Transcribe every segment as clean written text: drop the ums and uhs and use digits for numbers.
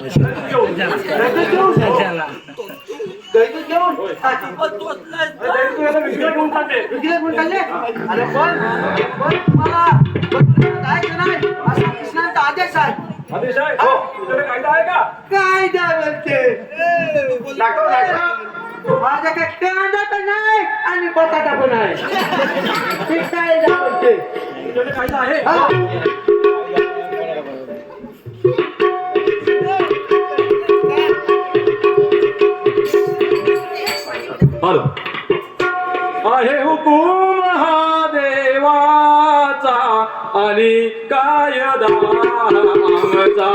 आदेश आहे. आदेश आहे? हो. तुझ्याकडे कायदा आहे का? कायदा बोलते दाखव दाखव. माझ्या काय कांदा पण नाही आणि बटाटा पण आहे. ते कायदा बोलते. तुझ्याकडे कायदा आहे? हा. हॅलो. आहे हुकूम हा देवाचा आणि कायदा आमचा.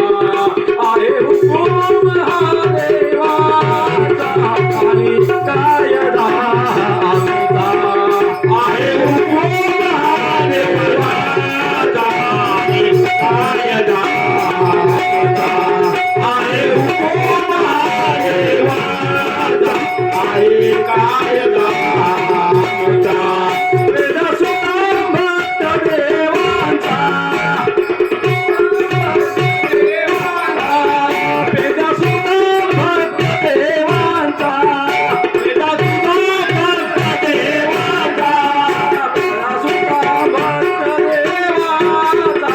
आहे हुकूम हा देवाचा आणि कायदा आमचा. आहे हुकूम हा देवाचा आणि कायदा आमचा. आहे हुकूम हा देवाचा आणि कायदा आमचा. वेदसुतां भक्त देवांचा. वेदसुतां भक्त देवांचा. वेदसुतां भक्त देवांचा. वेदसुतां भक्त देवांचा.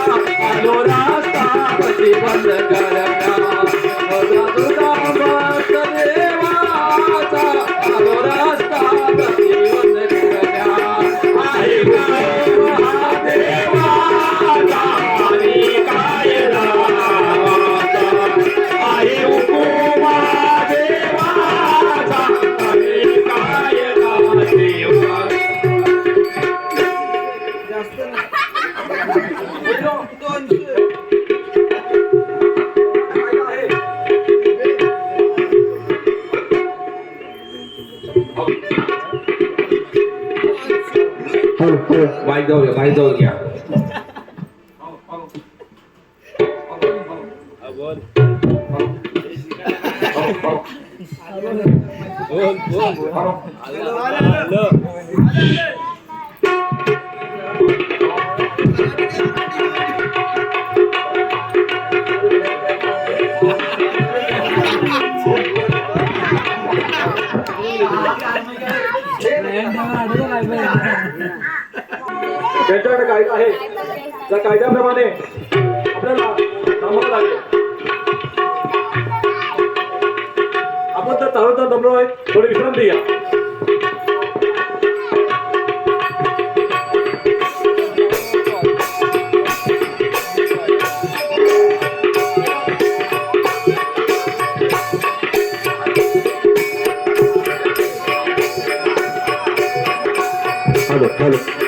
आलो रास्ता प्रतिबंध करता. वेदसुतां भक्त देवांचा. आलो रास्ता प्रतिबंध करता. आहे हुकूम हा देवाचा आणि कायदा आमचा. आहे हुकूम हा देवाचा आणि कायदा देवाचा. बाईक जाऊ घ्या, बाईक जाऊ घ्या. ज्यांच्याकडे कायदा आहे त्या कायद्याप्रमाणे आपल्याला थांबावं लागेल. आपण तर चालवत दमलो आहे, थोडी विश्रांती घ्या. हॅलो.